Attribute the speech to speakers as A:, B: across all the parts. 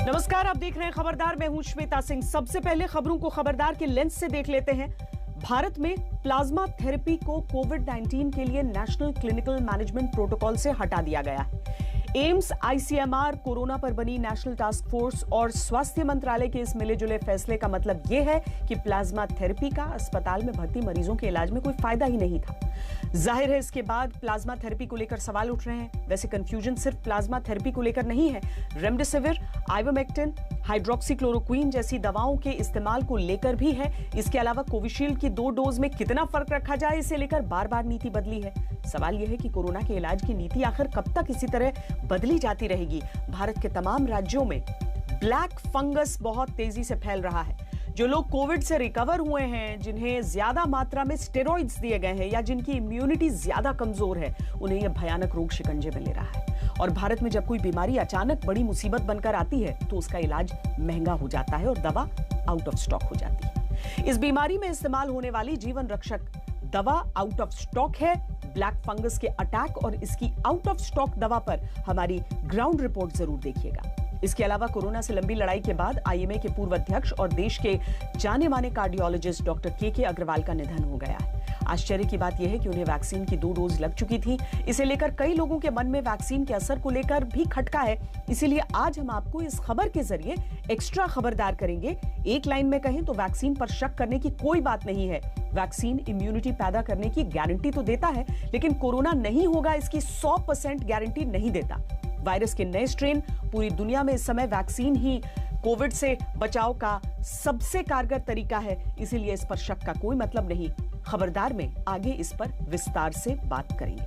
A: नमस्कार, आप देख रहे हैं खबरदार। मैं हूं श्वेता सिंह। सबसे पहले खबरों को खबरदार के लेंस से देख लेते हैं। भारत में प्लाज्मा थेरेपी को कोविड-19 के लिए नेशनल क्लिनिकल मैनेजमेंट प्रोटोकॉल से हटा दिया गया है। एम्स, आईसीएमआर, कोरोना पर बनी नेशनल टास्क फोर्स और स्वास्थ्य मंत्रालय के इस मिले जुले फैसले का मतलब यह है कि प्लाज्मा थेरेपी का अस्पताल में भर्ती मरीजों के इलाज में कोई फायदा ही नहीं था। जाहिर है इसके बाद प्लाज्मा थेरेपी को लेकर सवाल उठ रहे हैं। वैसे कंफ्यूजन सिर्फ प्लाज्मा थेरेपी को लेकर नहीं है। रेमडेसिविर, आइवरमेक्टिन, हाइड्रोक्सीक्लोरोक्वीन जैसी दवाओं के इस्तेमाल को लेकर भी है। इसके अलावा कोविशील्ड की 2 डोज में कितना फर्क रखा जाए, इसे लेकर बार बार नीति बदली है। सवाल यह है कि कोरोना के इलाज की नीति आखिर कब तक इसी तरह बदली जाती रहेगी। भारत के तमाम राज्यों में ब्लैक फंगस बहुत तेजी से फैल रहा है। जो लोग कोविड से रिकवर हुए हैं, जिन्हें ज्यादा मात्रा में स्टेरॉइड्स दिए गए हैं या जिनकी इम्यूनिटी ज्यादा कमजोर है, उन्हें यह भयानक रोग शिकंजे में ले रहा है। और भारत में जब कोई बीमारी अचानक बड़ी मुसीबत बनकर आती है तो उसका इलाज महंगा हो जाता है और दवा आउट ऑफ स्टॉक हो जाती है। इस बीमारी में इस्तेमाल होने वाली जीवन रक्षक दवा आउट ऑफ स्टॉक है। ब्लैक फंगस के अटैक और इसकी आउट ऑफ स्टॉक दवा पर हमारी ग्राउंड रिपोर्ट जरूर देखिएगा। इसके अलावा कोरोना से लंबी लड़ाई के बाद आईएमए के पूर्व अध्यक्ष और देश के जाने माने कार्डियोलॉजिस्ट डॉक्टर के अग्रवाल का निधन हो गया है। आश्चर्य की बात यह है कि उन्हें वैक्सीन की 2 डोज लग चुकी थी। इसे लेकर कई लोगों के मन में वैक्सीन के असर को लेकर भी खटका है। इसीलिए आज हम आपको इस खबर के जरिए एक्स्ट्रा खबरदार करेंगे। एक लाइन में कहें तो वैक्सीन पर शक करने की कोई बात नहीं है। वैक्सीन इम्यूनिटी पैदा करने की गारंटी तो देता है, लेकिन कोरोना नहीं होगा इसकी 100% गारंटी नहीं देता। वायरस के नए स्ट्रेन पूरी दुनिया में इस समय वैक्सीन ही कोविड से बचाव का सबसे कारगर तरीका है। इसीलिए इस पर शक का कोई मतलब नहीं। खबरदार में आगे इस पर विस्तार से बात करेंगे।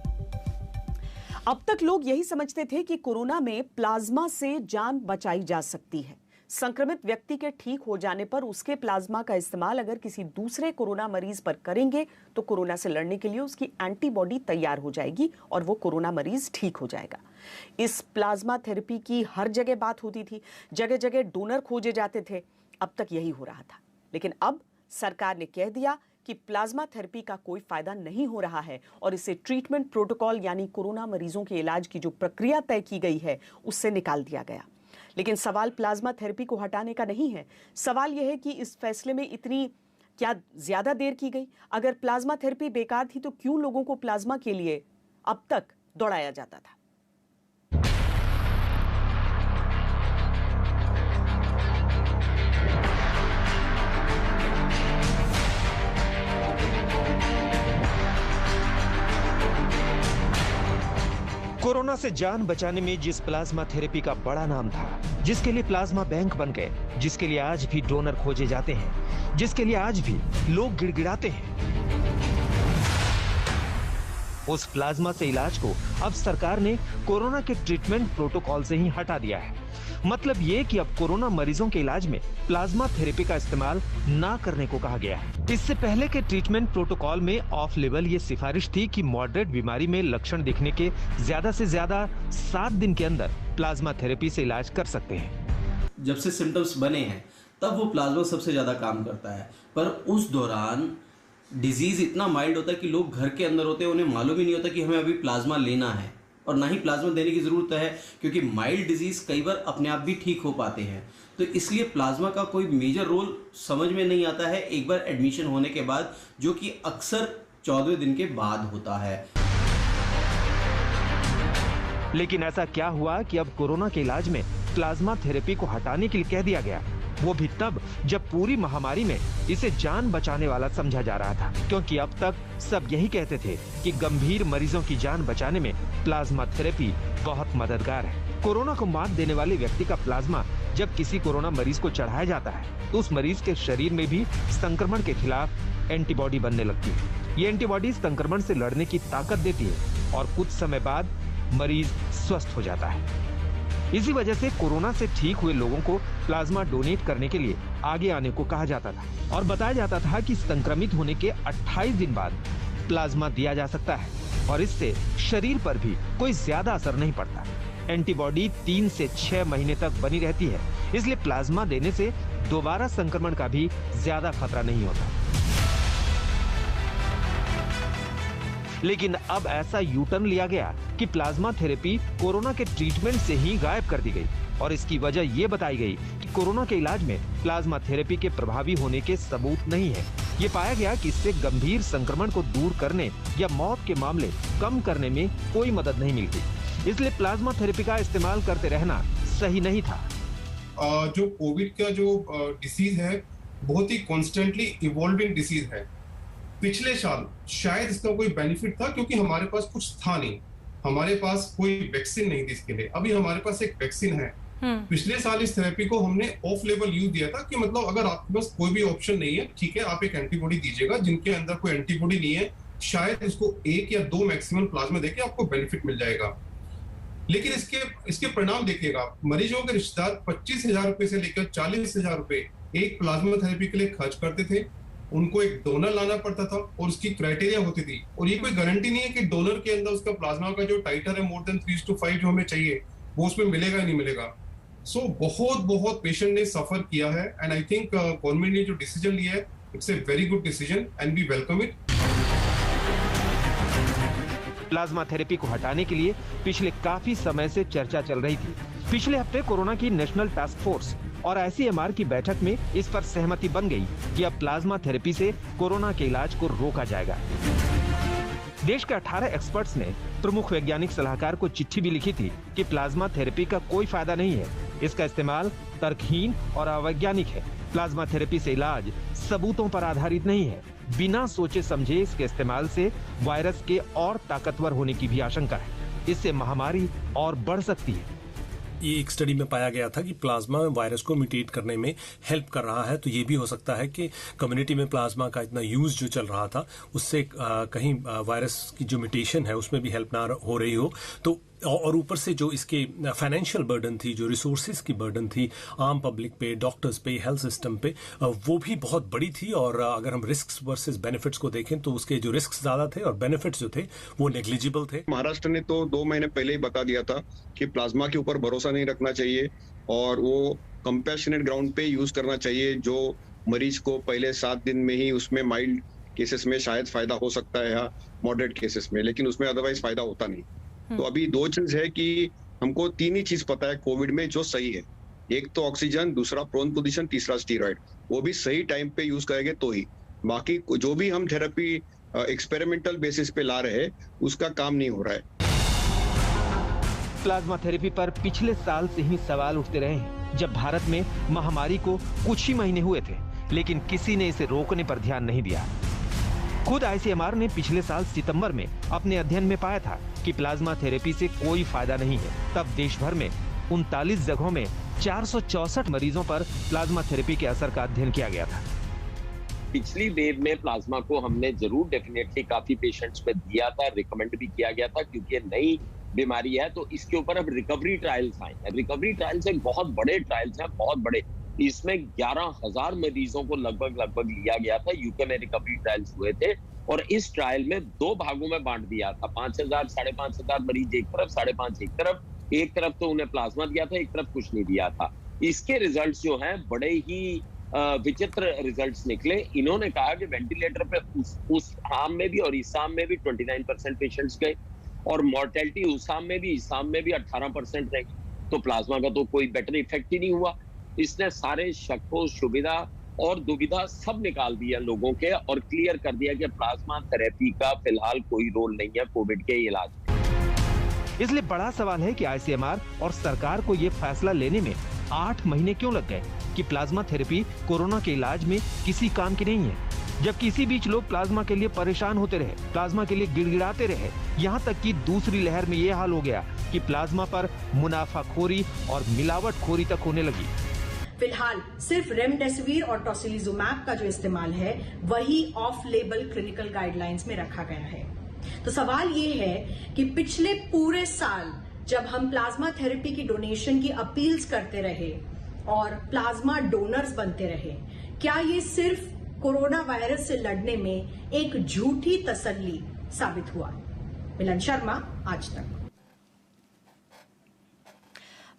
A: अब तक लोग यही समझते थे कि कोरोना में प्लाज्मा से जान बचाई जा सकती है। संक्रमित व्यक्ति के ठीक हो जाने पर उसके प्लाज्मा का इस्तेमाल अगर किसी दूसरे कोरोना मरीज पर करेंगे तो कोरोना से लड़ने के लिए उसकी एंटीबॉडी तैयार हो जाएगी और वो कोरोना मरीज ठीक हो जाएगा। इस प्लाज्मा थेरेपी की हर जगह बात होती थी, जगह जगह डोनर खोजे जाते थे। अब तक यही हो रहा था, लेकिन अब सरकार ने कह दिया कि प्लाज्मा थेरेपी का कोई फायदा नहीं हो रहा है और इसे ट्रीटमेंट प्रोटोकॉल यानी कोरोना मरीजों के इलाज की जो प्रक्रिया तय की गई है उससे निकाल दिया गया। लेकिन सवाल प्लाज्मा थेरेपी को हटाने का नहीं है। सवाल यह है कि इस फैसले में इतनी क्या ज्यादा देर की गई? अगर प्लाज्मा थेरेपी बेकार थी तो क्यों लोगों को प्लाज्मा के लिए अब तक दौड़ाया जाता था?
B: कोरोना से जान बचाने में जिस प्लाज्मा थेरेपी का बड़ा नाम था, जिसके लिए प्लाज्मा बैंक बन गए, जिसके लिए आज भी डोनर खोजे जाते हैं, जिसके लिए आज भी लोग गिड़गिड़ाते हैं, उस प्लाज्मा से इलाज को अब सरकार ने कोरोना के ट्रीटमेंट प्रोटोकॉल से ही हटा दिया है। मतलब ये कि अब कोरोना मरीजों के इलाज में प्लाज्मा थेरेपी का इस्तेमाल ना करने को कहा गया है। इससे पहले के ट्रीटमेंट प्रोटोकॉल में ऑफ लेवल ये सिफारिश थी कि मॉडरेट बीमारी में लक्षण दिखने के ज्यादा से ज्यादा 7 दिन के अंदर प्लाज्मा थेरेपी से इलाज कर सकते हैं।
C: जब से सिम्टम्स बने हैं तब वो प्लाज्मा सबसे ज्यादा काम करता है, पर उस दौरान डिजीज इतना माइल्ड होता है कि लोग घर के अंदर होते हैं, उन्हें मालूम ही नहीं होता कि हमें अभी प्लाज्मा लेना है और ना ही प्लाज्मा देने की जरूरत है, क्योंकि माइल्ड डिजीज कई बार अपने आप भी ठीक हो पाते हैं। तो इसलिए प्लाज्मा का कोई मेजर रोल समझ में नहीं आता है एक बार एडमिशन होने के बाद, जो कि अक्सर 14वें दिन के बाद होता है।
B: लेकिन ऐसा क्या हुआ कि अब कोरोना के इलाज में प्लाज्मा थेरेपी को हटाने के लिए कह दिया गया? वो भी तब जब पूरी महामारी में इसे जान बचाने वाला समझा जा रहा था, क्योंकि अब तक सब यही कहते थे कि गंभीर मरीजों की जान बचाने में प्लाज्मा थेरेपी बहुत मददगार है। कोरोना को मात देने वाले व्यक्ति का प्लाज्मा जब किसी कोरोना मरीज को चढ़ाया जाता है तो उस मरीज के शरीर में भी संक्रमण के खिलाफ एंटीबॉडी बनने लगती है। ये एंटीबॉडी संक्रमण से लड़ने की ताकत देती है और कुछ समय बाद मरीज स्वस्थ हो जाता है। इसी वजह से कोरोना से ठीक हुए लोगों को प्लाज्मा डोनेट करने के लिए आगे आने को कहा जाता था और बताया जाता था कि संक्रमित होने के 28 दिन बाद प्लाज्मा दिया जा सकता है और इससे शरीर पर भी कोई ज्यादा असर नहीं पड़ता। एंटीबॉडी 3 से 6 महीने तक बनी रहती है, इसलिए प्लाज्मा देने से दोबारा संक्रमण का भी ज्यादा खतरा नहीं होता। लेकिन अब ऐसा यू टर्न लिया गया कि प्लाज्मा थेरेपी कोरोना के ट्रीटमेंट से ही गायब कर दी गई। और इसकी वजह ये बताई गई कि कोरोना के इलाज में प्लाज्मा थेरेपी के प्रभावी होने के सबूत नहीं है। ये पाया गया कि इससे गंभीर संक्रमण को दूर करने या मौत के मामले कम करने में कोई मदद नहीं मिलती। इसलिए प्लाज्मा थेरेपी का इस्तेमाल करते रहना सही नहीं था।
D: जो कोविड का जो डिसीज है बहुत ही कॉन्स्टेंटली इवॉल्विंग डिसीज है। पिछले साल शायद इसका कोई बेनिफिट था क्योंकि हमारे पास कुछ था नहीं, हमारे पास कोई वैक्सीन नहीं थी इसके लिए। अभी हमारे पास एक वैक्सीन है। पिछले साल इस थेरेपी को हमने ऑफ लेवल यूज दिया था कि मतलब अगर आपके पास कोई भी ऑप्शन नहीं है, ठीक है, आप एक एंटीबॉडी दीजिएगा। जिनके अंदर कोई एंटीबॉडी नहीं है शायद उसको 1 या 2 मैक्सिमम प्लाज्मा देके आपको बेनिफिट मिल जाएगा। लेकिन इसके परिणाम देखिएगा, मरीजों के रिश्तेदार 25,000 रुपए से लेकर 40,000 रुपए एक प्लाज्मा थेरेपी के लिए खर्च करते थे। उनको एक डोनर लाना पड़ता था और उसकी क्राइटेरिया होती थी, और ये कोई गारंटी नहीं है कि डोनर के अंदर उसका प्लाज्मा का जो टाइटर है मोर देन 3:5 जो हमें चाहिए वो उसमें मिलेगा ही नहीं मिलेगा। सो बहुत पेशेंट ने सफर किया है एंड आई थिंक गवर्नमेंट ने जो डिसीजन लिया है it's a very good decision and we welcome it.
B: Plasma therapy को हटाने के लिए पिछले काफी समय से चर्चा चल रही थी। पिछले हफ्ते कोरोना की नेशनल टास्क फोर्स और ICMR की बैठक में इस पर सहमति बन गई कि अब प्लाज्मा थेरेपी से कोरोना के इलाज को रोका जाएगा। देश के 18 एक्सपर्ट्स ने प्रमुख वैज्ञानिक सलाहकार को चिट्ठी भी लिखी थी कि प्लाज्मा थेरेपी का कोई फायदा नहीं है, इसका इस्तेमाल तर्कहीन और अवैज्ञानिक है। प्लाज्मा थेरेपी से इलाज सबूतों पर आधारित नहीं है। बिना सोचे समझे इसके इस्तेमाल से वायरस के और ताकतवर होने की भी आशंका है। इससे महामारी और बढ़ सकती है।
E: ये एक स्टडी में पाया गया था कि प्लाज्मा वायरस को म्यूटेट करने में हेल्प कर रहा है, तो ये भी हो सकता है कि कम्युनिटी में प्लाज्मा का इतना यूज जो चल रहा था उससे कहीं वायरस की जो म्यूटेशन है उसमें भी हेल्प ना हो रही हो। तो और ऊपर से जो इसके फाइनेंशियल बर्डन थी, जो रिसोर्सेज की बर्डन थी आम पब्लिक पे, डॉक्टर्स पे, हेल्थ सिस्टम पे, वो भी बहुत बड़ी थी। और अगर हम रिस्क वर्सेस बेनिफिट्स को देखें तो उसके जो रिस्क ज्यादा थे और बेनिफिट्स जो थे वो नेग्लिजिबल थे।
F: महाराष्ट्र ने तो 2 महीने पहले ही बता दिया था कि प्लाज्मा के ऊपर भरोसा नहीं रखना चाहिए और वो कंपैशनेट ग्राउंड पे यूज करना चाहिए। जो मरीज को पहले 7 दिन में ही उसमें माइल्ड केसेस में शायद फायदा हो सकता है या मॉडरेट केसेस में, लेकिन उसमें अदरवाइज फायदा होता नहीं। तो अभी 2 चीज है कि हमको 3 ही चीज पता है कोविड में जो सही है। एक तो ऑक्सीजन, दूसरा प्रोन पोजीशन, तीसरा स्टीरॉइड। वो भी सही टाइम पे यूज करेंगे तो ही। बाकी जो भी हम थेरेपी एक्सपेरिमेंटल बेसिस पे ला रहे हैं उसका काम नहीं हो रहा है।
B: प्लाज्मा थेरेपी पर पिछले साल से ही सवाल उठते रहे हैं, जब भारत में महामारी को कुछ ही महीने हुए थे, लेकिन किसी ने इसे रोकने पर ध्यान नहीं दिया। खुद ICMR ने पिछले साल सितंबर में अपने अध्ययन में पाया था कि प्लाज्मा थेरेपी से कोई फायदा नहीं है। तब देश भर में 39 जगहों में 464 मरीजों पर प्लाज्मा थेरेपी के असर का अध्ययन किया गया था।
G: पिछली वेव में प्लाज्मा को हमने जरूर डेफिनेटली काफी पेशेंट्स में दिया था, रिकमेंड भी किया गया था, क्योंकि ये नई बीमारी है। तो इसके ऊपर अब रिकवरी ट्रायल्स आए हैं। रिकवरी ट्रायल्स एक बहुत बड़े ट्रायल्स हैं, बहुत बड़े। इसमें 11,000 मरीजों को लगभग लिया गया था। यूके में रिकवरी ट्रायल्स हुए थे और इस ट्रायल में 2 भागों में बांट दिया था। 5,000 5,500 मरीज एक तरफ, 5,500 एक तरफ। एक तरफ तो उन्हें प्लाज्मा दिया था, एक तरफ कुछ नहीं दिया था। इसके रिजल्ट्स जो हैं बड़े ही विचित्र रिजल्ट्स निकले। इन्होंने कहा कि वेंटिलेटर पे उस आर्म में भी और इस आर्म में भी 29% पेशेंट्स गए और मॉर्टेलिटी उस आर्म में भी इस आर्म में भी 18% रही। तो प्लाज्मा का तो कोई बेटर इफेक्ट ही नहीं हुआ। इसने सारे शक, शुविधा और दुविधा सब निकाल दिया लोगों के और क्लियर कर दिया कि प्लाज्मा थेरेपी का फिलहाल कोई रोल नहीं है कोविड के इलाज में।
B: इसलिए बड़ा सवाल है कि ICMR और सरकार को यह फैसला लेने में 8 महीने क्यों लग गए कि प्लाज्मा थेरेपी कोरोना के इलाज में किसी काम की नहीं है। जबकि इसी बीच लोग प्लाज्मा के लिए परेशान होते रहे, प्लाज्मा के लिए गिड़गिड़ाते रहे। यहाँ तक कि दूसरी लहर में ये हाल हो गया कि प्लाज्मा पर मुनाफाखोरी और मिलावटखोरी तक होने लगी।
H: फिलहाल सिर्फ रेमडेसिविर और टोसिलिजुमैब का जो इस्तेमाल है वही ऑफ लेबल क्लिनिकल गाइडलाइंस में रखा गया है। तो सवाल ये है कि पिछले पूरे साल जब हम प्लाज्मा थेरेपी की डोनेशन की अपील्स करते रहे और प्लाज्मा डोनर्स बनते रहे, क्या ये सिर्फ कोरोना वायरस से लड़ने में एक झूठी तसल्ली साबित हुआ? मिलन शर्मा, आज तक।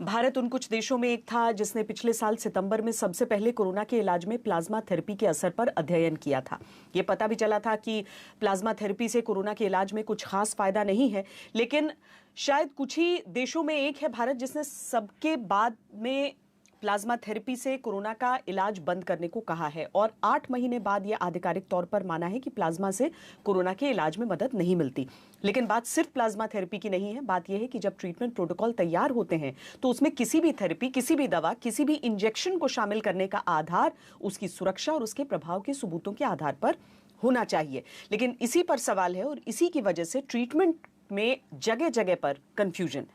A: भारत उन कुछ देशों में एक था जिसने पिछले साल सितंबर में सबसे पहले कोरोना के इलाज में प्लाज्मा थेरेपी के असर पर अध्ययन किया था। ये पता भी चला था कि प्लाज्मा थेरेपी से कोरोना के इलाज में कुछ खास फायदा नहीं है, लेकिन शायद कुछ ही देशों में एक है भारत जिसने सबके बाद में प्लाज्मा थेरेपी से कोरोना का इलाज बंद करने को कहा है और 8 महीने बाद यह आधिकारिक तौर पर माना है कि प्लाज्मा से कोरोना के इलाज में मदद नहीं मिलती। लेकिन बात सिर्फ प्लाज्मा थेरेपी की नहीं है, बात यह है कि जब ट्रीटमेंट प्रोटोकॉल तैयार होते हैं तो उसमें किसी भी थेरेपी, किसी भी दवा, किसी भी इंजेक्शन को शामिल करने का आधार उसकी सुरक्षा और उसके प्रभाव के सबूतों के आधार पर होना चाहिए। लेकिन इसी पर सवाल है और इसी की वजह से ट्रीटमेंट में जगह जगह पर कंफ्यूजन।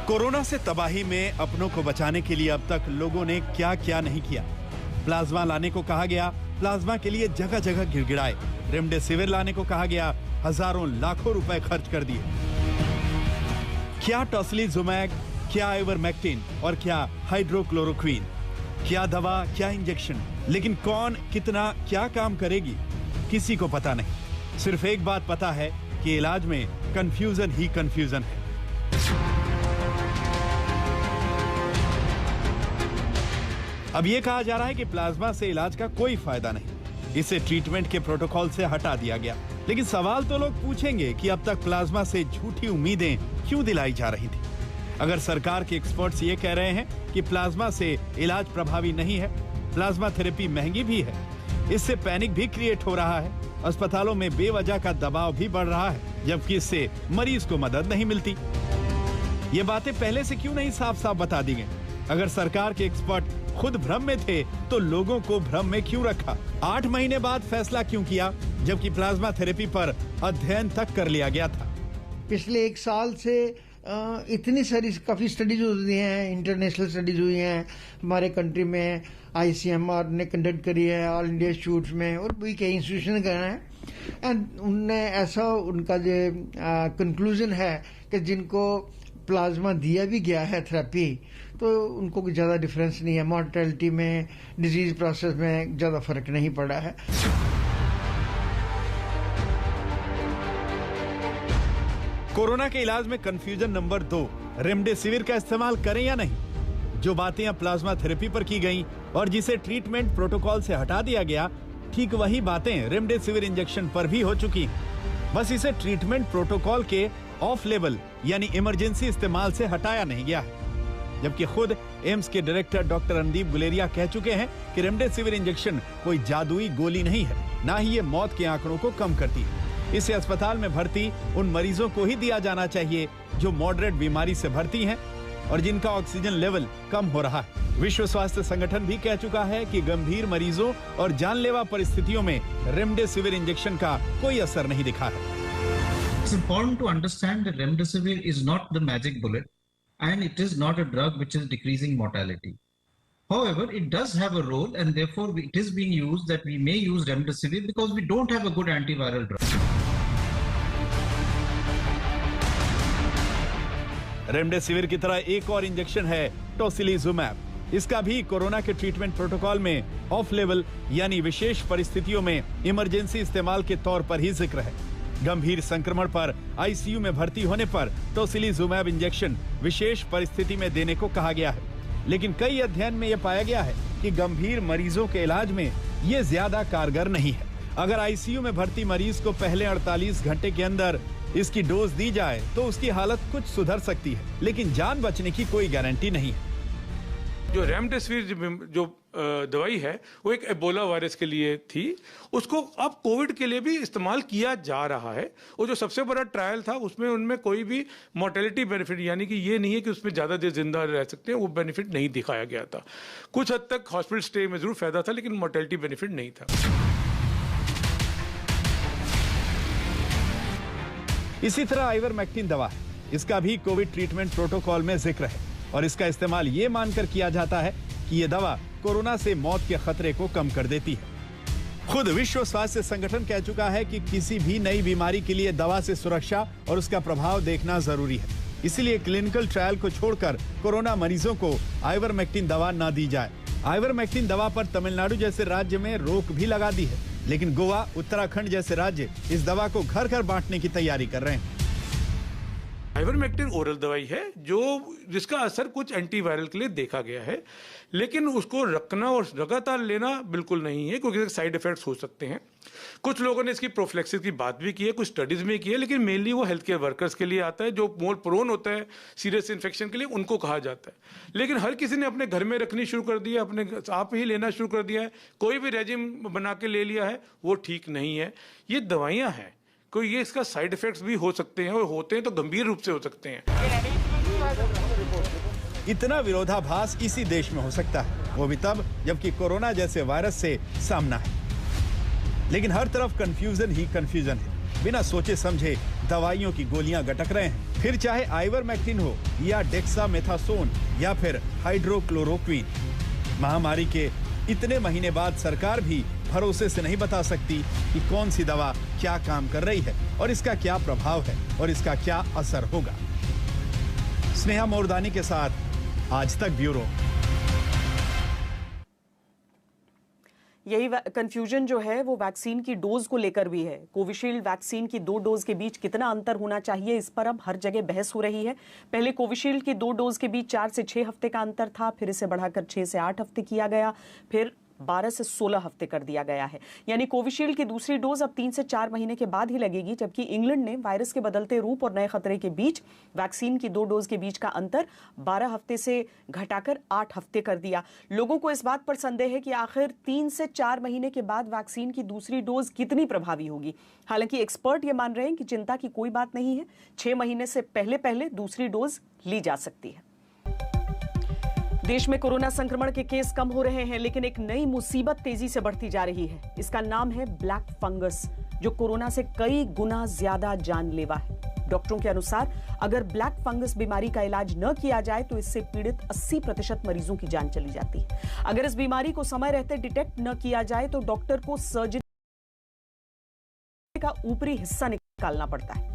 I: कोरोना से तबाही में अपनों को बचाने के लिए अब तक लोगों ने क्या क्या नहीं किया। प्लाज्मा लाने को कहा गया, प्लाज्मा के लिए जगह जगह गिड़गिड़ाए। रेमडेसिविर लाने को कहा गया, हजारों लाखों रुपए खर्च कर दिए। क्या टोसिलीजुमैब, क्या आइवरमेक्टिन और क्या हाइड्रोक्लोरोक्वीन, क्या दवा, क्या इंजेक्शन, लेकिन कौन कितना क्या काम करेगी किसी को पता नहीं। सिर्फ एक बात पता है कि इलाज में कंफ्यूजन ही कंफ्यूजन है। अब यह कहा जा रहा है कि प्लाज्मा से इलाज का कोई फायदा नहीं, इसे ट्रीटमेंट के प्रोटोकॉल से हटा दिया गया। लेकिन सवाल तो लोग पूछेंगे कि अब तक प्लाज्मा से झूठी उम्मीदें क्यों दिलाई जा रही थी। अगर सरकार के एक्सपर्ट्स ये कह रहे हैं कि प्लाज्मा से इलाज प्रभावी नहीं है, प्लाज्मा थेरेपी महंगी भी है, इससे पैनिक भी क्रिएट हो रहा है, अस्पतालों में बेवजह का दबाव भी बढ़ रहा है, जबकि इससे मरीज को मदद नहीं मिलती। ये बातें पहले से क्यों नहीं साफ साफ बता दी गई? अगर सरकार के एक्सपर्ट खुद भ्रम में थे तो लोगों को भ्रम में क्यों रखा? 8 महीने बाद फैसला क्यों किया, जबकि प्लाज्मा थेरेपी पर अध्ययन तक कर लिया गया था?
J: पिछले 1 साल से इतनी सारी काफी स्टडीज हुई हैं, इंटरनेशनल स्टडीज हुई हैं हमारे कंट्री में, ICMR ने कंडक्ट करी है, ऑल इंडिया इंस्टीट्यूट में और भी कई इंस्टीट्यूशन कर रहे हैं। एंड उनने ऐसा उनका जो कंक्लूजन है कि जिनको प्लाज्मा दिया भी गया है थेरेपी, तो उनको कोई ज्यादा डिफरेंस नहीं है, मॉर्टेलिटी में, डिजीज प्रोसेस में ज्यादा फर्क नहीं पड़ा है।
I: कोरोना के इलाज में कंफ्यूजन नंबर 2, रेमडेसिविर का इस्तेमाल करें या नहीं। जो बातें अब प्लाज्मा थेरेपी पर की गई और जिसे ट्रीटमेंट प्रोटोकॉल से हटा दिया गया, ठीक वही बातें रेमडेसिविर इंजेक्शन पर भी हो चुकी हैं। बस इसे ट्रीटमेंट प्रोटोकॉल के ऑफ लेवल यानी इमरजेंसी इस्तेमाल से हटाया नहीं गया है। जबकि खुद एम्स के डायरेक्टर डॉक्टर रणदीप गुलेरिया कह चुके हैं कि रेमडेसिविर इंजेक्शन कोई जादुई गोली नहीं है, ना ही ये मौत के आंकड़ों को कम करती है। इसे अस्पताल में भर्ती उन मरीजों को ही दिया जाना चाहिए जो मॉडरेट बीमारी से भर्ती हैं और जिनका ऑक्सीजन लेवल कम हो रहा है। विश्व स्वास्थ्य संगठन भी कह चुका है कि गंभीर मरीजों और जानलेवा परिस्थितियों में रेमडेसिविर इंजेक्शन का कोई असर नहीं दिखा है।
K: It's important to understand that remdesivir is not the magic bullet and it is not a drug which is decreasing mortality. However, it does have a role and therefore it is being used that we may use remdesivir because we don't have a good antiviral drug.
I: Remdesivir की तरह एक और injection है tocilizumab. इसका भी corona के treatment protocol में of level यानी विशेष परिस्थितियों में इमरजेंसी इस्तेमाल के तौर पर ही जिक्र है। गंभीर संक्रमण पर आईसीयू में भर्ती होने पर टोसिलीजुमैब इंजेक्शन विशेष परिस्थिति में देने को कहा गया है, लेकिन कई अध्ययन में यह पाया गया है कि गंभीर मरीजों के इलाज में ये ज्यादा कारगर नहीं है। अगर आईसीयू में भर्ती मरीज को पहले 48 घंटे के अंदर इसकी डोज दी जाए तो उसकी हालत कुछ सुधर सकती है, लेकिन जान बचने की कोई गारंटी नहीं है।
L: जो रेमडेसिविर जो दवाई है वो एक एबोला वायरस के लिए थी, उसको अब कोविड के लिए भी इस्तेमाल किया जा रहा है। वो जो सबसे बड़ा ट्रायल था उसमें उनमें कोई भी मोर्टेलिटी बेनिफिट यानी कि ये नहीं है कि उसमें ज़्यादा देर जिंदा रह सकते हैं, वो बेनिफिट नहीं दिखाया गया था। कुछ हद तक हॉस्पिटल स्टे में जरूर फायदा था, लेकिन मोर्टेलिटी बेनिफिट नहीं था।
I: इसी तरह आइवरमेक्टिन दवा है, इसका भी कोविड ट्रीटमेंट प्रोटोकॉल में जिक्र है और इसका इस्तेमाल ये मानकर किया जाता है कि ये दवा कोरोना से मौत के खतरे को कम कर देती है। खुद विश्व स्वास्थ्य संगठन कह चुका है कि किसी भी नई बीमारी के लिए दवा से सुरक्षा और उसका प्रभाव देखना जरूरी है। इसीलिए क्लिनिकल ट्रायल को छोड़कर कोरोना मरीजों को आइवरमेक्टिन दवा न दी जाए। आइवरमेक्टिन दवा पर तमिलनाडु जैसे राज्य में रोक भी लगा दी है, लेकिन गोवा, उत्तराखंड जैसे राज्य इस दवा को घर घर बांटने की तैयारी कर रहे हैं।
L: आइवरमेक्टिन ओरल दवाई है जिसका असर कुछ एंटीवायरल के लिए देखा गया है, लेकिन उसको रखना और लगातार लेना बिल्कुल नहीं है, क्योंकि साइड इफेक्ट्स हो सकते हैं। कुछ लोगों ने इसकी प्रोफिलैक्सिस की बात भी की है, कुछ स्टडीज में की है, लेकिन मेनली वो हेल्थ केयर वर्कर्स के लिए आता है जो मोर प्रोन होता है सीरियस इन्फेक्शन के लिए, उनको कहा जाता है। लेकिन हर किसी ने अपने घर में रखनी शुरू कर दी है, अपने आप ही लेना शुरू कर दिया है, कोई भी रेजिम बना के ले लिया है, वो ठीक नहीं है। ये दवाइयाँ हैं, कोई ये इसका साइड इफेक्ट्स भी हो सकते हैं, और होते हैं तो गंभीर रूप से हो सकते हैं।
I: इतना विरोधाभास इसी देश में हो सकता है, वो भी तब जबकि कोरोना जैसे वायरस से सामना है। लेकिन हर तरफ कंफ्यूजन ही कंफ्यूजन है। बिना सोचे समझे दवाइयों की गोलियां गटक रहे हैं, फिर चाहे आइवरमेक्टिन हो या डेक्सामेथासोन या फिर हाइड्रोक्लोरोक्विन। महामारी के इतने महीने बाद सरकार भी भरोसे से नहीं बता सकती कि कौन सी दवा क्या काम कर रही है और इसका क्या प्रभाव है और इसका क्या असर होगा। स्नेहा मोरदानी के साथ आज तक ब्यूरो।
A: यही कंफ्यूजन जो है वो वैक्सीन की डोज को लेकर भी है। कोविशील्ड वैक्सीन की 2 डोज के बीच कितना अंतर होना चाहिए, इस पर अब हर जगह बहस हो रही है। पहले कोविशील्ड की 2 डोज के बीच 4 से 6 हफ्ते का अंतर था, फिर इसे बढ़ाकर 6 से 8 हफ्ते किया गया, फिर 12 से 16 हफ्ते कर दिया गया है। यानी कोविशील्ड की दूसरी डोज अब 3 से 4 महीने के बाद ही लगेगी, जबकि इंग्लैंड ने वायरस के बदलते रूप और नए खतरे के बीच वैक्सीन की 2 डोज के बीच का अंतर 12 हफ्ते से घटाकर 8 हफ्ते कर दिया। लोगों को इस बात पर संदेह है कि आखिर 3 से 4 महीने के बाद वैक्सीन की दूसरी डोज कितनी प्रभावी होगी। हालांकि एक्सपर्ट ये मान रहे हैं कि चिंता की कोई बात नहीं है, 6 महीने से पहले दूसरी डोज ली जा सकती है। देश में कोरोना संक्रमण के केस कम हो रहे हैं, लेकिन एक नई मुसीबत तेजी से बढ़ती जा रही है। इसका नाम है ब्लैक फंगस, जो कोरोना से कई गुना ज्यादा जानलेवा है। डॉक्टरों के अनुसार अगर ब्लैक फंगस बीमारी का इलाज न किया जाए तो इससे पीड़ित 80% मरीजों की जान चली जाती है। अगर इस बीमारी को समय रहते डिटेक्ट न किया जाए तो डॉक्टर को सर्जरी का ऊपरी हिस्सा निकालना पड़ता है।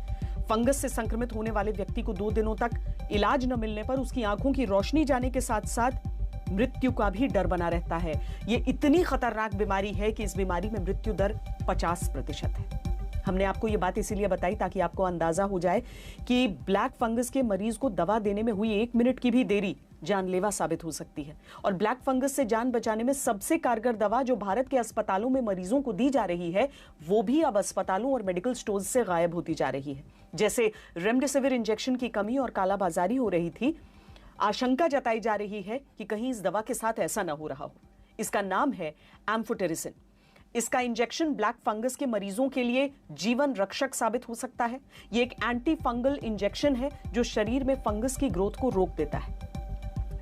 A: फंगस से संक्रमित होने वाले व्यक्ति को 2 दिनों तक इलाज न मिलने पर उसकी आंखों की रोशनी जाने के साथ साथ मृत्यु का भी डर बना रहता है। ये इतनी खतरनाक बीमारी है कि इस बीमारी में मृत्यु दर 50% है। हमने आपको ये बात इसीलिए बताई ताकि आपको अंदाजा हो जाए कि ब्लैक फंगस के मरीज को दवा देने में हुई 1 मिनट की भी देरी जानलेवा साबित हो सकती है। और ब्लैक फंगस से जान बचाने में सबसे कारगर दवा जो भारत के अस्पतालों में मरीजों को दी जा रही है, वो भी अब अस्पतालों और मेडिकल स्टोर्स से गायब होती जा रही है। जैसे रेमडेसिविर इंजेक्शन की कमी और कालाबाजारी हो रही थी, आशंका जताई जा रही है कि कहीं इस दवा के साथ ऐसा न हो रहा हो। इसका नाम है एम्फोटेरिसिन। इसका इंजेक्शन ब्लैक फंगस के मरीजों के लिए जीवन रक्षक साबित हो सकता है। यह एक एंटी फंगल इंजेक्शन है जो शरीर में फंगस की ग्रोथ को रोक देता है।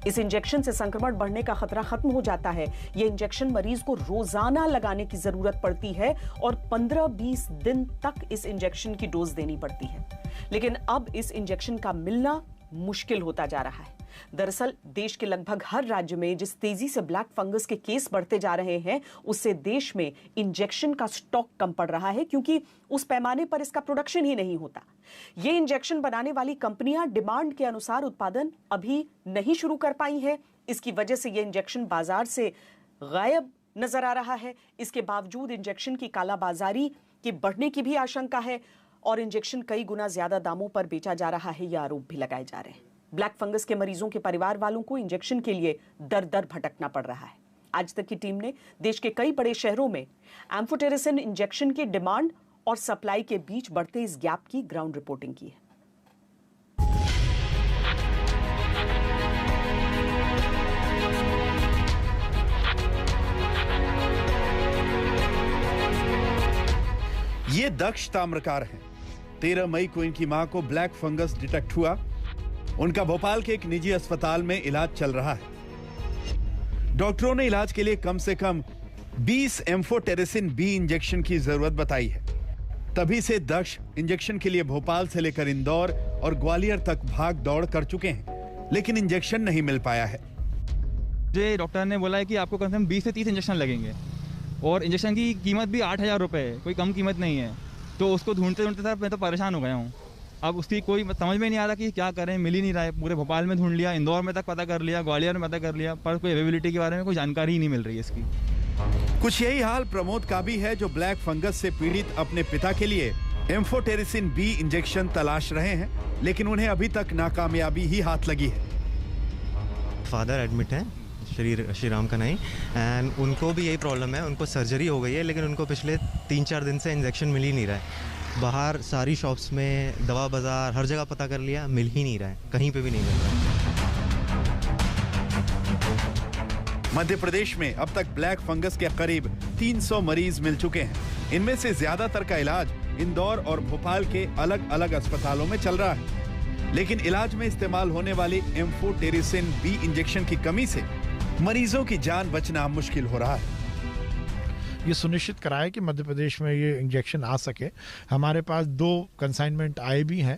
A: इस इंजेक्शन से संक्रमण बढ़ने का खतरा खत्म हो जाता है। यह इंजेक्शन मरीज को रोजाना लगाने की जरूरत पड़ती है और 15-20 दिन तक इस इंजेक्शन की डोज देनी पड़ती है। लेकिन अब इस इंजेक्शन का मिलना मुश्किल होता जा रहा है। दरअसल देश के लगभग हर राज्य में जिस तेजी से ब्लैक फंगस के केस बढ़ते जा रहे हैं, उससे देश में इंजेक्शन का स्टॉक कम पड़ रहा है, क्योंकि उस पैमाने पर इसका प्रोडक्शन ही नहीं होता। ये इंजेक्शन बनाने वाली कंपनियां डिमांड के अनुसार उत्पादन अभी नहीं शुरू कर पाई हैं। इसकी वजह से ये इंजेक्शन बाजार से गायब नजर आ रहा है। इसके बावजूद इंजेक्शन की कालाबाजारी के बढ़ने की भी आशंका है और इंजेक्शन कई गुना ज्यादा दामों पर बेचा जा रहा है, ये आरोप भी लगाए जा रहे हैं। ब्लैक फंगस के मरीजों के परिवार वालों को इंजेक्शन के लिए दर दर भटकना पड़ रहा है। आज तक की टीम ने देश के कई बड़े शहरों में एम्फोटेरिसिन इंजेक्शन की डिमांड और सप्लाई के बीच बढ़ते इस गैप की ग्राउंड रिपोर्टिंग की है।
I: ये दक्ष ताम्रकार हैं। 13 मई को इनकी मां को ब्लैक फंगस डिटेक्ट हुआ। उनका भोपाल के एक निजी अस्पताल में इलाज चल रहा है। डॉक्टरों ने इलाज के लिए कम से कम 20 एम्फोटेरिसिन बी इंजेक्शन की जरूरत बताई है। तभी से दक्ष इंजेक्शन के लिए भोपाल से लेकर इंदौर और ग्वालियर तक भाग दौड़ कर चुके हैं, लेकिन इंजेक्शन नहीं मिल पाया है।
M: मुझे डॉक्टर ने बोला है कि आपको कम से कम 20 से 30 इंजेक्शन लगेंगे और इंजेक्शन की कीमत भी 8,000 रुपये है, कोई कम कीमत नहीं है। तो उसको ढूंढते ढूंढते सर मैं तो परेशान हो गया हूँ। अब उसकी कोई समझ में नहीं आ रहा कि क्या करें, मिल ही नहीं रहा है। पूरे भोपाल में ढूंढ लिया, इंदौर में तक पता कर लिया, ग्वालियर में पता कर लिया, पर कोई अवेलेबिलिटी के बारे में कोई जानकारी ही नहीं मिल रही है इसकी।
I: कुछ यही हाल प्रमोद का भी है, जो ब्लैक फंगस से पीड़ित अपने पिता के लिए एम्फोटेरिसिन बी इंजेक्शन तलाश रहे हैं, लेकिन उन्हें अभी तक नाकामयाबी ही हाथ लगी है।
N: फादर एडमिट है श्री राम का नहीं, एंड उनको भी यही प्रॉब्लम है। उनको सर्जरी हो गई है, लेकिन उनको पिछले 3-4 दिन से इंजेक्शन मिल ही नहीं रहा है। बाहर सारी शॉप्स में, दवा बाजार, हर जगह पता कर लिया, मिल ही नहीं रहा है, कहीं पे भी नहीं मिल रहा है।
I: मध्य प्रदेश में अब तक ब्लैक फंगस के करीब 300 मरीज मिल चुके हैं। इनमें से ज्यादातर का इलाज इंदौर और भोपाल के अलग अलग अस्पतालों में चल रहा है, लेकिन इलाज में इस्तेमाल होने वाली एम्फोटेरिसिन बी इंजेक्शन की कमी से मरीजों की जान बचना मुश्किल हो रहा है।
O: ये सुनिश्चित कराया कि मध्य प्रदेश में ये इंजेक्शन आ सके। हमारे पास 2 कंसाइनमेंट आए भी हैं।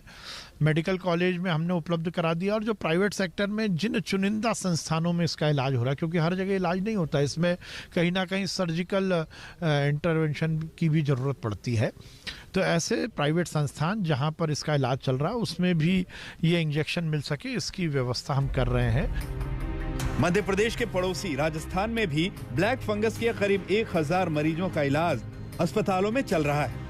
O: मेडिकल कॉलेज में हमने उपलब्ध करा दिया, और जो प्राइवेट सेक्टर में जिन चुनिंदा संस्थानों में इसका इलाज हो रहा है, क्योंकि हर जगह इलाज नहीं होता, इसमें कहीं ना कहीं सर्जिकल इंटरवेंशन की भी ज़रूरत पड़ती है। तो ऐसे प्राइवेट संस्थान जहां पर इसका इलाज चल रहा है, उसमें भी ये इंजेक्शन मिल सके, इसकी व्यवस्था हम कर रहे हैं।
I: मध्य प्रदेश के पड़ोसी राजस्थान में भी ब्लैक फंगस के करीब 1000 मरीजों का इलाज अस्पतालों में चल रहा है।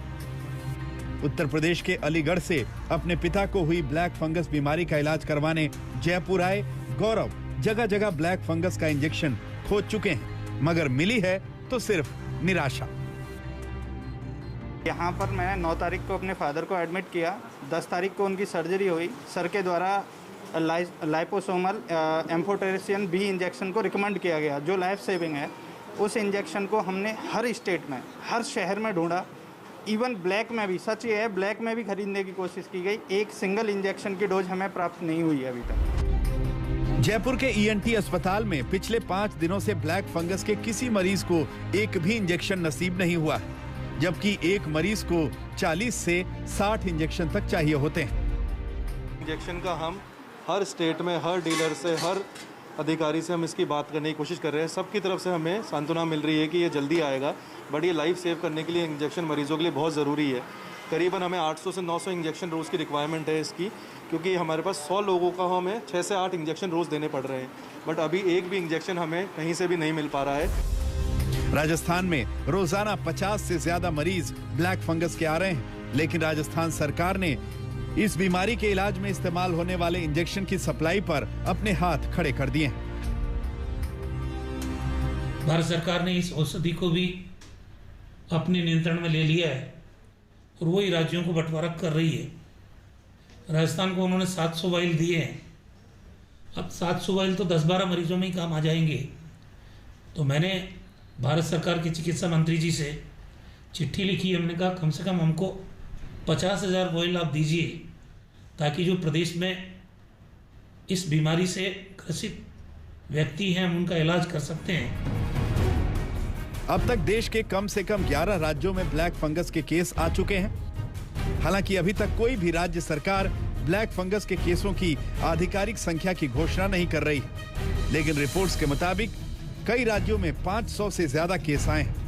I: उत्तर प्रदेश के अलीगढ़ से अपने पिता को हुई ब्लैक फंगस बीमारी का इलाज करवाने जयपुर आए गौरव जगह जगह ब्लैक फंगस का इंजेक्शन खोज चुके हैं, मगर मिली है तो सिर्फ निराशा।
P: यहाँ पर मैंने 9 तारीख को अपने फादर को एडमिट किया, 10 तारीख को उनकी सर्जरी हुई। सर के द्वारा लाइपोसोमल एम्फोटेरिसिन बी इंजेक्शन को रिकमेंड किया गया, जो लाइफ सेविंग है। उस इंजेक्शन को हमने हर स्टेट में, हर शहर में ढूंढा, इवन ब्लैक में भी। सच ये है, ब्लैक में भी खरीदने की कोशिश की गई। एक सिंगल इंजेक्शन की डोज हमें प्राप्त नहीं हुई है अभी तक।
I: जयपुर के ENT अस्पताल में पिछले 5 दिनों से ब्लैक फंगस के किसी मरीज को एक भी इंजेक्शन नसीब नहीं हुआ है, जबकि एक मरीज को 40 से 60 इंजेक्शन तक चाहिए होते हैं।
Q: इंजेक्शन का हम हर स्टेट में, हर डीलर से, हर अधिकारी से हम इसकी बात करने की कोशिश कर रहे हैं। सबकी तरफ से हमें सांत्वना मिल रही है कि ये जल्दी आएगा, बट ये लाइफ सेव करने के लिए इंजेक्शन मरीजों के लिए बहुत ज़रूरी है। करीबन हमें 800 से 900 इंजेक्शन रोज़ की रिक्वायरमेंट है इसकी, क्योंकि हमारे पास 100 लोगों का हमें 6 से 8 इंजेक्शन रोज़ देने पड़ रहे हैं, बट अभी एक भी इंजेक्शन हमें कहीं से भी नहीं मिल पा रहा है।
I: राजस्थान में रोजाना 50 से ज्यादा मरीज ब्लैक फंगस के आ रहे हैं, लेकिन राजस्थान सरकार ने इस बीमारी के इलाज में इस्तेमाल होने वाले इंजेक्शन की सप्लाई पर अपने हाथ खड़े कर दिए हैं।
R: भारत सरकार ने इस औषधि को भी अपने नियंत्रण में ले लिया है और वही राज्यों को बंटवारा कर रही है। राजस्थान को उन्होंने 700 वाइल दिए हैं। अब 700 वाइल तो 10-12 मरीजों में ही काम आ जाएंगे। तो मैंने भारत सरकार के चिकित्सा मंत्री जी से चिट्ठी लिखी। हमने कहा कम से कम हमको 50,000 वाइल आप दीजिए, ताकि जो प्रदेश में इस बीमारी से ग्रसित व्यक्ति हैं हम उनका इलाज कर सकते हैं।
I: अब तक देश के कम से कम 11 राज्यों में ब्लैक फंगस के केस आ चुके हैं। हालांकि अभी तक कोई भी राज्य सरकार ब्लैक फंगस के केसों की आधिकारिक संख्या की घोषणा नहीं कर रही, लेकिन रिपोर्ट्स के मुताबिक कई राज्यों में 500 से ज्यादा केस आए हैं।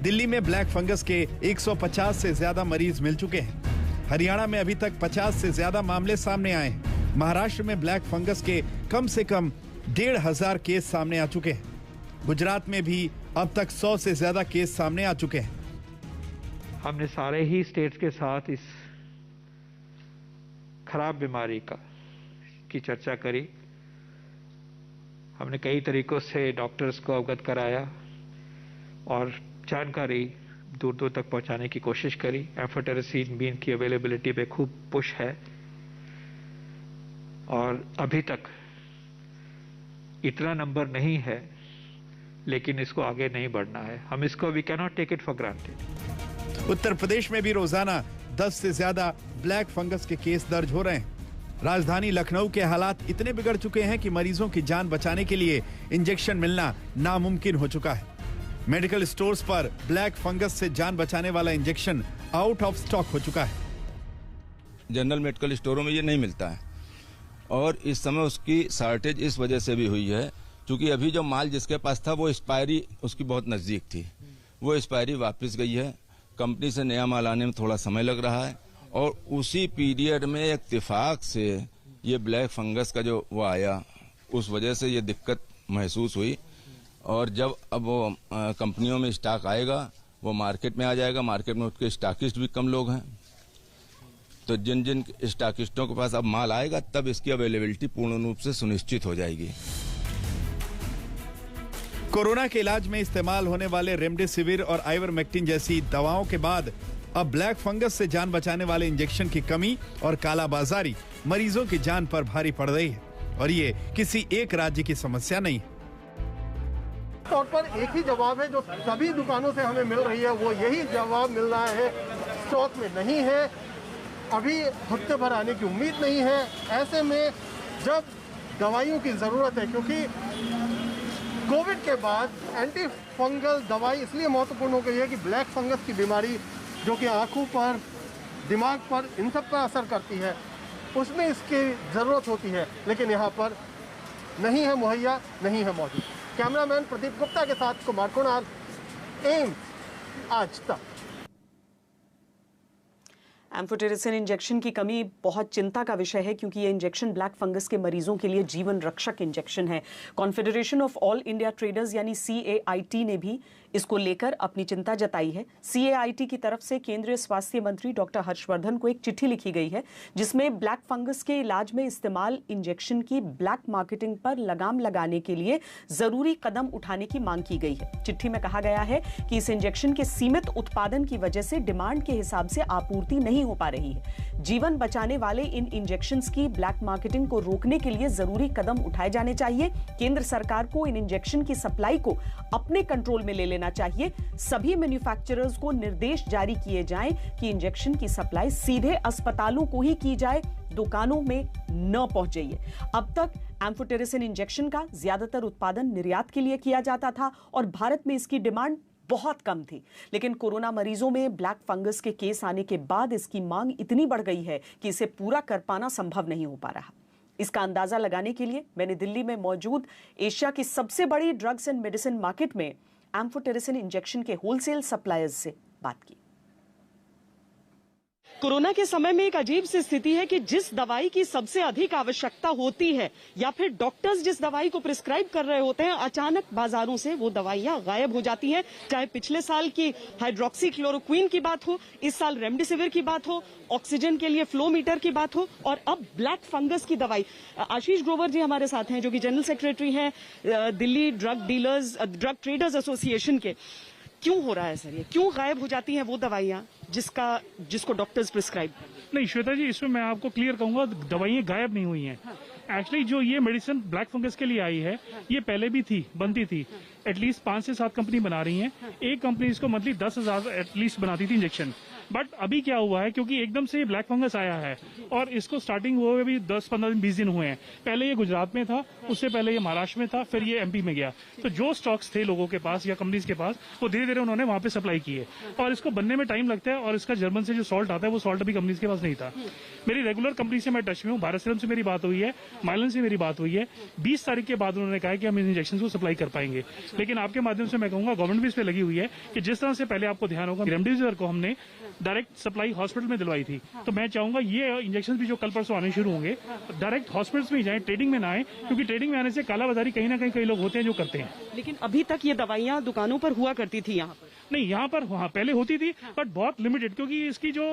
I: दिल्ली में ब्लैक फंगस के 150 से ज्यादा मरीज मिल चुके हैं। हरियाणा में अभी तक 50 से ज्यादा मामले सामने आए हैं। महाराष्ट्र में ब्लैक फंगस के कम से कम 1,500 केस सामने आ चुके हैं। गुजरात में भी अब तक 100 से ज्यादा केस सामने आ चुके हैं।
B: हमने सारे ही स्टेट्स के साथ इस खराब बीमारी की चर्चा करी। हमने कई तरीकों से डॉक्टर्स को अवगत कराया और जानकारी दूर दूर तक पहुंचाने की कोशिश करी। एम्फोटेरिसिन बी की अवेलेबिलिटी पे खूब पुश है और अभी तक इतना नंबर नहीं है, लेकिन इसको आगे नहीं बढ़ना है। हम इसको we can not take it for granted.
I: Uttar Pradesh में भी रोजाना 10 से ज्यादा ब्लैक फंगस के केस दर्ज हो रहे हैं। राजधानी लखनऊ के हालात इतने बिगड़ चुके हैं कि मरीजों की जान बचाने के लिए इंजेक्शन मिलना नामुमकिन हो चुका है। मेडिकल स्टोर्स पर ब्लैक फंगस से जान बचाने वाला इंजेक्शन आउट ऑफ स्टॉक हो चुका है।
S: जनरल मेडिकल स्टोरों में ये नहीं मिलता है और इस समय उसकी शॉर्टेज इस वजह से भी हुई है क्योंकि अभी जो माल जिसके पास था वो एक्सपायरी उसकी बहुत नज़दीक थी। वो एक्सपायरी वापस गई है। कंपनी से नया माल आने में थोड़ा समय लग रहा है और उसी पीरियड में इत्तेफाक से ये ब्लैक फंगस का जो वो आया, उस वजह से ये दिक्कत महसूस हुई। और जब अब वो कंपनियों में स्टॉक आएगा, वो मार्केट में आ जाएगा। मार्केट में उसके स्टॉकिस्ट भी कम लोग हैं, तो जिन जिन स्टॉकिस्टों के पास अब माल आएगा, तब इसकी अवेलेबिलिटी पूर्ण रूप से सुनिश्चित हो जाएगी।
I: कोरोना के इलाज में इस्तेमाल होने वाले रेमडेसिविर और आइवरमेक्टिन जैसी दवाओं के बाद अब ब्लैक फंगस से जान बचाने वाले इंजेक्शन की कमी और कालाबाजारी मरीजों की जान पर भारी पड़ रही है, और ये किसी एक राज्य की समस्या नहीं है।
T: तौर पर एक ही जवाब है जो सभी दुकानों से हमें मिल रही है, वो यही जवाब मिल रहा है, स्टॉक में नहीं है, अभी हफ्ते भर आने की उम्मीद नहीं है। ऐसे में जब दवाइयों की ज़रूरत है, क्योंकि कोविड के बाद एंटी फंगल दवाई इसलिए महत्वपूर्ण हो गई है कि ब्लैक फंगस की बीमारी जो कि आँखों पर, दिमाग पर, इन सब पर असर करती है, उसमें इसकी ज़रूरत होती है, लेकिन यहाँ पर नहीं है मुहैया, नहीं है मौजूद। कैमरामैन प्रदीप गुप्ता के साथ कुमार कुणाल, एम्स आज तक।
A: एम्फोटेरिसिन इंजेक्शन की कमी बहुत चिंता का विषय है, क्योंकि ये इंजेक्शन ब्लैक फंगस के मरीजों के लिए जीवन रक्षक इंजेक्शन है। Confederation of all India traders यानी CAIT ने भी इसको लेकर अपनी चिंता जताई है। CAIT की तरफ से केंद्रीय स्वास्थ्य मंत्री डॉक्टर हर्षवर्धन को एक चिट्ठी लिखी गई है, जिसमें ब्लैक फंगस के इलाज में इस्तेमाल इंजेक्शन की ब्लैक मार्केटिंग पर लगाम लगाने के लिए जरूरी कदम उठाने की मांग की गई है। चिट्ठी में कहा गया है कि इस इंजेक्शन के सीमित उत्पादन की वजह से डिमांड के हिसाब से आपूर्ति नहीं हो पा रही है। जीवन बचाने वाले इन इंजेक्शंस की ब्लैक मार्केटिंग को रोकने के लिए जरूरी कदम उठाए जाने चाहिए। केंद्र सरकार को इन इंजेक्शन की सप्लाई को अपने कंट्रोल में ले लेना चाहिए। सभी मैन्युफैक्चरर्स को निर्देश जारी किए जाएं कि इंजेक्शन की सप्लाई सीधे अस्पतालों को ही की जाए, दुकानों में न पहुंचे। अब तक एम्फोटेरिसिन इंजेक्शन का ज्यादातर उत्पादन निर्यात के लिए किया जाता था और भारत में इसकी डिमांड बहुत कम थी, लेकिन कोरोना मरीजों में ब्लैक फंगस के केस आने के बाद इसकी मांग इतनी बढ़ गई है कि इसे पूरा कर पाना संभव नहीं हो पा रहा। इसका अंदाजा लगाने के लिए मैंने दिल्ली में मौजूद एशिया की सबसे बड़ी ड्रग्स एंड मेडिसिन मार्केट में एम्फोटेरिसिन इंजेक्शन के होलसेल सप्लायर्स से बात की। कोरोना के समय में एक अजीब सी स्थिति है कि जिस दवाई की सबसे अधिक आवश्यकता होती है या फिर डॉक्टर्स जिस दवाई को प्रिस्क्राइब कर रहे होते हैं, अचानक बाजारों से वो दवाइयां गायब हो जाती हैं। चाहे पिछले साल की हाइड्रोक्सी क्लोरोक्विन की बात हो, इस साल रेमडेसिविर की बात हो, ऑक्सीजन के लिए फ्लो मीटर की बात हो, और अब ब्लैक फंगस की दवाई। आशीष ग्रोवर जी हमारे साथ हैं, जो कि जनरल सेक्रेटरी हैं दिल्ली ड्रग ट्रेडर्स एसोसिएशन के। क्यों हो रहा है सर, ये क्यों गायब हो जाती हैं वो दवाइयां जिसको डॉक्टर्स प्रिस्क्राइब?
U: नहीं श्वेता जी, इसमें मैं आपको क्लियर कहूंगा, दवाइयां गायब नहीं हुई हैं। एक्चुअली जो ये मेडिसिन ब्लैक फंगस के लिए आई है, ये पहले भी थी, बनती थी। एटलीस्ट 5 से 7 कंपनी बना रही हैं। एक कंपनी इसको मंथली 10,000 एटलीस्ट बनाती थी इंजेक्शन। बट अभी क्या हुआ है, क्योंकि एकदम से ब्लैक फंगस आया है और इसको स्टार्टिंग हुए भी 10-15 दिन 20 दिन हुए हैं। पहले ये गुजरात में था, उससे पहले ये महाराष्ट्र में था, फिर ये MP में गया। तो जो स्टॉक्स थे लोगों के पास या कंपनीज के पास, वो धीरे धीरे उन्होंने वहां पे सप्लाई किए। और इसको बनने में टाइम लगता है, और इसका जर्मन से जो सॉल्ट आता है, वो सॉल्ट अभी कंपनीज के पास नहीं था। मेरी रेगुलर कंपनी से मैं टच में हूँ, भारत सीरम से मेरी बात हुई है, माइलन से मेरी बात हुई है। 20 तारीख के बाद उन्होंने कहा कि हम इन इंजेक्शन को सप्लाई कर पाएंगे। लेकिन आपके माध्यम से मैं कहूंगा, गवर्नमेंट भी इस पे लगी हुई है कि जिस तरह से पहले आपको ध्यान होगा, रेमडेसिविर को हमने डायरेक्ट सप्लाई हॉस्पिटल में दिलवाई थी, तो मैं चाहूंगा ये इंजेक्शन भी जो कल परसों आने शुरू होंगे, डायरेक्ट हॉस्पिटल्स में ही जाएं, ट्रेडिंग में ना आए, क्योंकि ट्रेडिंग में आने से कालाबाजारी कहीं ना कहीं कई लोग होते हैं जो करते हैं।
A: लेकिन अभी तक ये दवाइयां दुकानों पर हुआ करती थी, यहाँ पर
U: नहीं, यहाँ पर वहाँ पहले होती थी, बट बहुत लिमिटेड, क्योंकि इसकी जो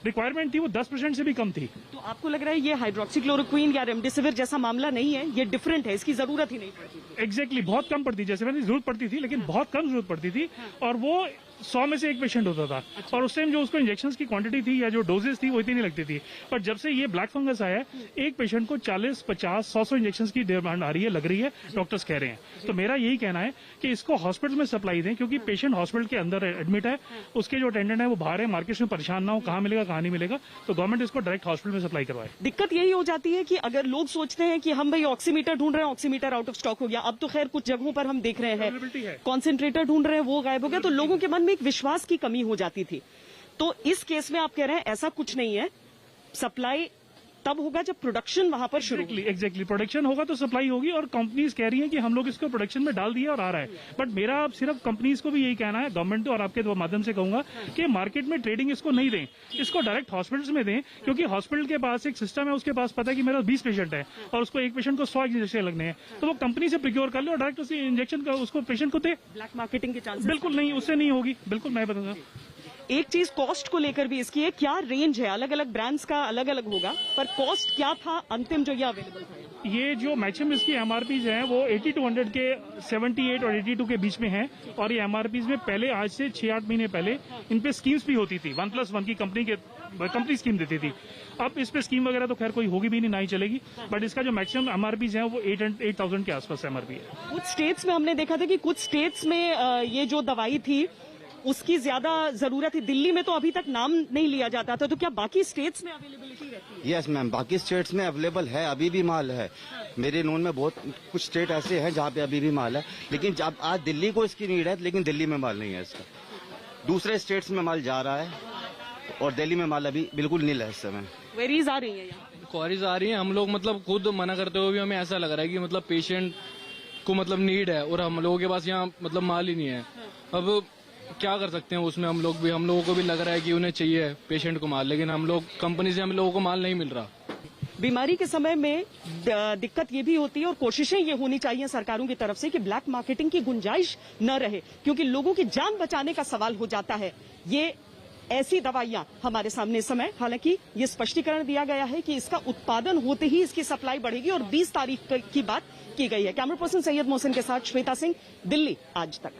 U: रिक्वायरमेंट थी वो 10% से भी कम थी।
A: तो आपको लग रहा है ये हाइड्रोक्सी क्लोरोक्विन या रेमडेसिविर जैसा मामला नहीं है, ये डिफरेंट है, इसकी जरूरत ही नहीं पड़ती?
U: एग्जैक्टली, बहुत कम पड़ती, जैसे मैंने जरूरत पड़ती थी, लेकिन बहुत कम जरूरत पड़ती थी, और वो 100 में से 1 पेशेंट होता था। और उस टाइम जो उसको इंजेक्शंस की क्वांटिटी थी या जो डोजेस थी वो इतनी नहीं लगती थी। पर जब से ये ब्लैक फंगस आया है, एक पेशेंट को 40, 50, 100 इंजेक्शंस की डिमांड आ रही है, लग रही है, डॉक्टर्स कह रहे हैं। तो मेरा यही कहना है कि इसको हॉस्पिटल में सप्लाई दें, क्योंकि पेशेंट हॉस्पिटल के अंदर एडमिट है, उसके जो अटेंडेंट है वो बाहर है, मार्केट में परेशान ना हो, कहाँ मिलेगा कहाँ नहीं मिलेगा, तो गवर्नमेंट इसको डायरेक्ट हॉस्पिटल में सप्लाई करवाए।
A: दिक्कत यही हो जाती है कि अगर लोग सोचते हैं कि हम भाई ऑक्सीमीटर ढूंढ रहे हैं, ऑक्सीमीटर आउट ऑफ स्टॉक हो गया, अब तो खैर कुछ जगहों पर हम देख रहे हैं कॉन्सेंट्रेटर ढूंढ रहे हैं, वो गायब हो गया, तो लोगों के मन में एक विश्वास की कमी हो जाती थी। तो इस केस में आप कह रहे हैं ऐसा कुछ नहीं है, सप्लाई तब होगा जब प्रोडक्शन वहां पर शुरू।
U: एग्जैक्टली प्रोडक्शन होगा तो सप्लाई होगी, और कंपनीज कह रही हैं कि हम लोग इसको प्रोडक्शन में डाल दिया और आ रहा है। बट मेरा सिर्फ कंपनीज को भी यही कहना है, गवर्नमेंट और आपके माध्यम से कहूंगा कि मार्केट में ट्रेडिंग इसको नहीं दें, इसको डायरेक्ट हॉस्पिटल्स में दें, क्योंकि हॉस्पिटल के पास एक सिस्टम है, उसके पास पता है कि मेरा 20 पेशेंट है और उसको एक पेशेंट को 100 इंजेक्शन लगने हैं, तो वो कंपनी से प्रिक्योर कर ले और डायरेक्ट उसी इंजेक्शन का उसको पेशेंट को दे।
A: ब्लैक मार्केटिंग के चांस
U: बिल्कुल नहीं, उससे नहीं होगी। बिल्कुल मैं बताऊंगा।
A: एक चीज कॉस्ट को लेकर भी इसकी है, क्या रेंज है? अलग अलग ब्रांड्स का अलग अलग होगा, पर कॉस्ट क्या था अंतिम जो ये अवेलेबल था?
U: ये जो मैक्सिमम इसकी एमआरपीज हैं वो 80 to 100 के 78 और 82 के बीच में हैं, और ये एमआरपीज में पहले आज से 6-8 महीने पहले इन पे स्कीम्स भी होती थी। 1+1 की कंपनी स्कीम देती थी। अब इस पे स्कीम वगैरह तो खैर कोई होगी भी नहीं, ना ही चलेगी, बट इसका जो मैक्सिमम एमआरपीज है वो 8,000 के आसपास एमआरपी है।
A: कुछ स्टेट्स में हमने देखा था कि कुछ स्टेट्स में ये जो दवाई थी उसकी ज्यादा जरूरत है। दिल्ली में तो अभी तक नाम नहीं लिया जाता था, तो क्या बाकी स्टेट्स में अवेलेबिलिटी रहती है?
C: यस मैम, बाकी स्टेट्स में अवेलेबल है, अभी भी माल है। मेरे नोन में बहुत कुछ स्टेट ऐसे हैं जहाँ पे अभी भी माल है, लेकिन जब आज दिल्ली को इसकी नीड है, लेकिन दिल्ली में माल नहीं है इसका। दूसरे स्टेट्स में माल जा रहा है और दिल्ली में माल अभी बिल्कुल नील है इस समय।
A: क्वेरीज आ रही है,
V: क्वेरीज आ रही है। हम लोग मतलब खुद मना करते हुए भी हमें ऐसा लग रहा है कि मतलब पेशेंट को मतलब नीड है और हम लोगों के पास यहाँ मतलब माल ही नहीं है। अब क्या कर सकते हैं उसमें, हम लोगों को भी लग रहा है कि उन्हें चाहिए पेशेंट को माल, लेकिन हम लोग कंपनी से हम लोगों को माल नहीं मिल रहा।
A: बीमारी के समय में दिक्कत ये भी होती है, और कोशिशें ये होनी चाहिए सरकारों की तरफ से कि ब्लैक मार्केटिंग की गुंजाइश न रहे, क्योंकि लोगों की जान बचाने का सवाल हो जाता है। ये ऐसी दवाइयां हमारे सामने इस समय, हालांकि ये स्पष्टीकरण दिया गया है कि इसका उत्पादन होते ही इसकी सप्लाई बढ़ेगी, और 20 तारीख की बात की गई है। कैमरा पर्सन सैयद मोहसिन के साथ श्वेता सिंह, दिल्ली आज तक।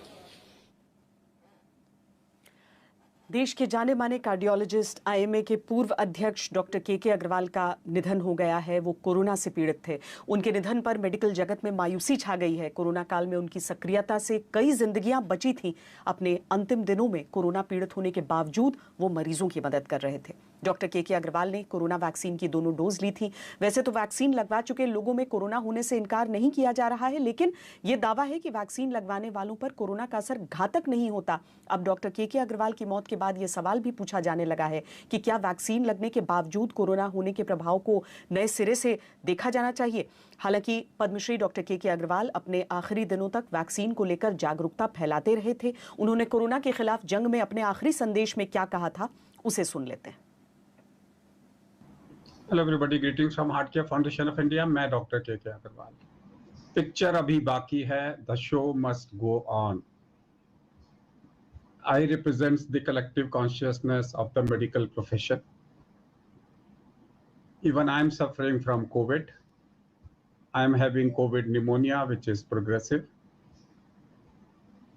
A: देश के जाने माने कार्डियोलॉजिस्ट, आईएमए के पूर्व अध्यक्ष डॉक्टर के अग्रवाल का निधन हो गया है। वो कोरोना से पीड़ित थे। उनके निधन पर मेडिकल जगत में मायूसी छा गई है। कोरोना काल में उनकी सक्रियता से कई जिंदगियां बची थीं। अपने अंतिम दिनों में कोरोना पीड़ित होने के बावजूद वो मरीजों की मदद कर रहे थे। डॉक्टर के अग्रवाल ने कोरोना वैक्सीन की दोनों डोज ली थी। वैसे तो वैक्सीन लगवा चुके लोगों में कोरोना होने से इनकार नहीं किया जा रहा है, लेकिन ये दावा है कि वैक्सीन लगवाने वालों पर कोरोना का असर घातक नहीं होता। अब डॉक्टर के अग्रवाल की मौत के बाद ये सवाल भी पूछा जाने लगा है कि क्या वैक्सीन लगने के बावजूद कोरोना होने के प्रभाव को नए सिरे से देखा जाना चाहिए। हालांकि पद्मश्री डॉक्टर के अग्रवाल अपने आखिरी दिनों तक वैक्सीन को लेकर जागरूकता फैलाते रहे थे। उन्होंने कोरोना के खिलाफ जंग में अपने आखिरी संदेश में क्या कहा था, उसे सुन लेते हैं।
W: Hello everybody, greetings from heart care foundation of India. मैं डॉक्टर के अग्रवाल। पिक्चर अभी बाकी है, the show must go on. I represent the collective consciousness of the medical profession. Even I am suffering from COVID. I am having COVID pneumonia, which is progressive.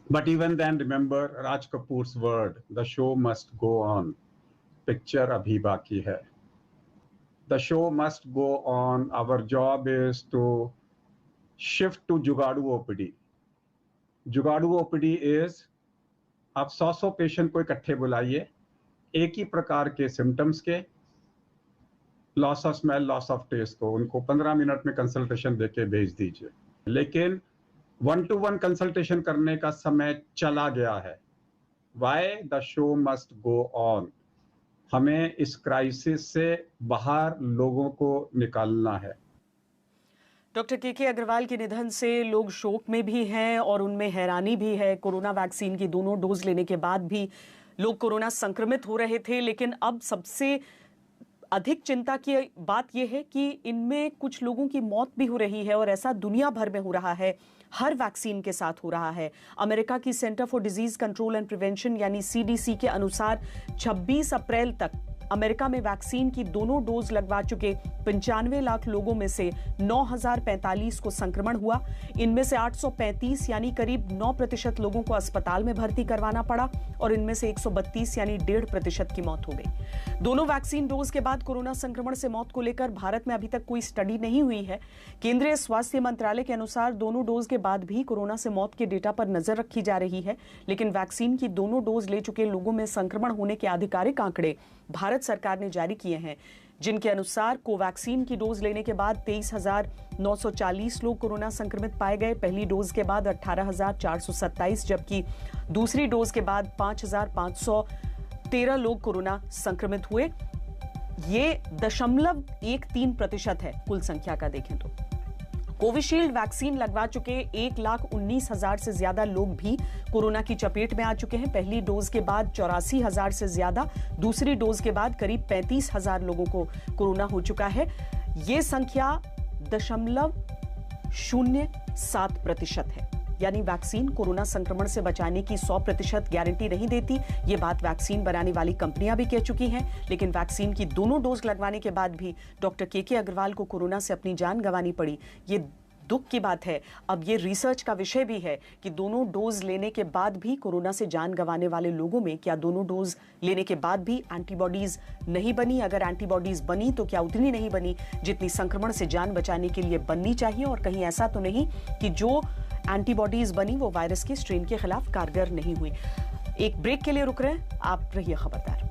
W: But even then, remember Raj Kapoor's word, the show must go on. Picture abhi baki hai. The show must go on. Our job is to shift to Jugadu OPD. Jugadu OPD is आप 100 patient को इकट्ठे बुलाइए, एक ही प्रकार के symptoms के, loss of smell, loss of taste को, उनको 15 मिनट में कंसल्टेशन देके भेज दीजिए। लेकिन 1-to-1 कंसल्टेशन करने का समय चला गया है। Why? The show must go on. हमें इस क्राइसिस से बाहर लोगों को निकालना है।
A: डॉक्टर के अग्रवाल के निधन से लोग शोक में भी हैं और उनमें हैरानी भी है। कोरोना वैक्सीन की दोनों डोज लेने के बाद भी लोग कोरोना संक्रमित हो रहे थे, लेकिन अब सबसे अधिक चिंता की बात यह है कि इनमें कुछ लोगों की मौत भी हो रही है, और ऐसा दुनिया भर में हो रहा है, हर वैक्सीन के साथ हो रहा है। अमेरिका की centre for disease control and prevention यानी CDC के अनुसार 26 अप्रैल तक अमेरिका में वैक्सीन की दोनों डोज लगवा चुके 95 लाख लोगों में से 9,045 को संक्रमण हुआ। इनमें से 835 यानी करीब 9% लोगों को अस्पताल में भर्ती करवाना पड़ा, और इनमें से 132 यानी 1.5% की मौत हो गई। दोनों वैक्सीन डोज के बाद कोरोना संक्रमण से मौत को लेकर भारत में अभी तक कोई स्टडी नहीं हुई है। केंद्रीय स्वास्थ्य मंत्रालय के अनुसार दोनों डोज के बाद भी कोरोना से मौत के डेटा पर नजर रखी जा रही है, लेकिन वैक्सीन की दोनों डोज ले चुके लोगों में संक्रमण होने के आधिकारिक आंकड़े भारत सरकार ने जारी किए हैं, जिनके अनुसार कोवैक्सीन की डोज लेने के बाद 23,940 लोग कोरोना संक्रमित पाए गए। पहली डोज के बाद 18,427, जबकि दूसरी डोज के बाद 5,513 लोग कोरोना संक्रमित हुए। ये 0.13% है कुल संख्या का देखें तो। कोविशील्ड वैक्सीन लगवा चुके 1,19,000 से ज्यादा लोग भी कोरोना की चपेट में आ चुके हैं। पहली डोज के बाद 84,000 से ज्यादा, दूसरी डोज के बाद करीब 35,000 लोगों को कोरोना हो चुका है। ये संख्या 0.07% है। यानी वैक्सीन कोरोना संक्रमण से बचाने की 100% गारंटी नहीं देती। ये बात वैक्सीन बनाने वाली कंपनियां भी कह चुकी हैं। लेकिन वैक्सीन की दोनों डोज लगवाने के बाद भी डॉक्टर के अग्रवाल को कोरोना से अपनी जान गंवानी पड़ी। ये दुख की बात है। अब ये रिसर्च का विषय भी है कि दोनों डोज लेने के बाद भी कोरोना से जान गंवाने वाले लोगों में क्या दोनों डोज लेने के बाद भी एंटीबॉडीज नहीं बनी? अगर एंटीबॉडीज बनी तो क्या उतनी नहीं बनी जितनी संक्रमण से जान बचाने के लिए बननी चाहिए? और कहीं ऐसा तो नहीं कि जो एंटीबॉडीज बनी वो वायरस के स्ट्रेन के खिलाफ कारगर नहीं हुई? एक ब्रेक के लिए रुक रहे हैं, आप रहिए खबरदार।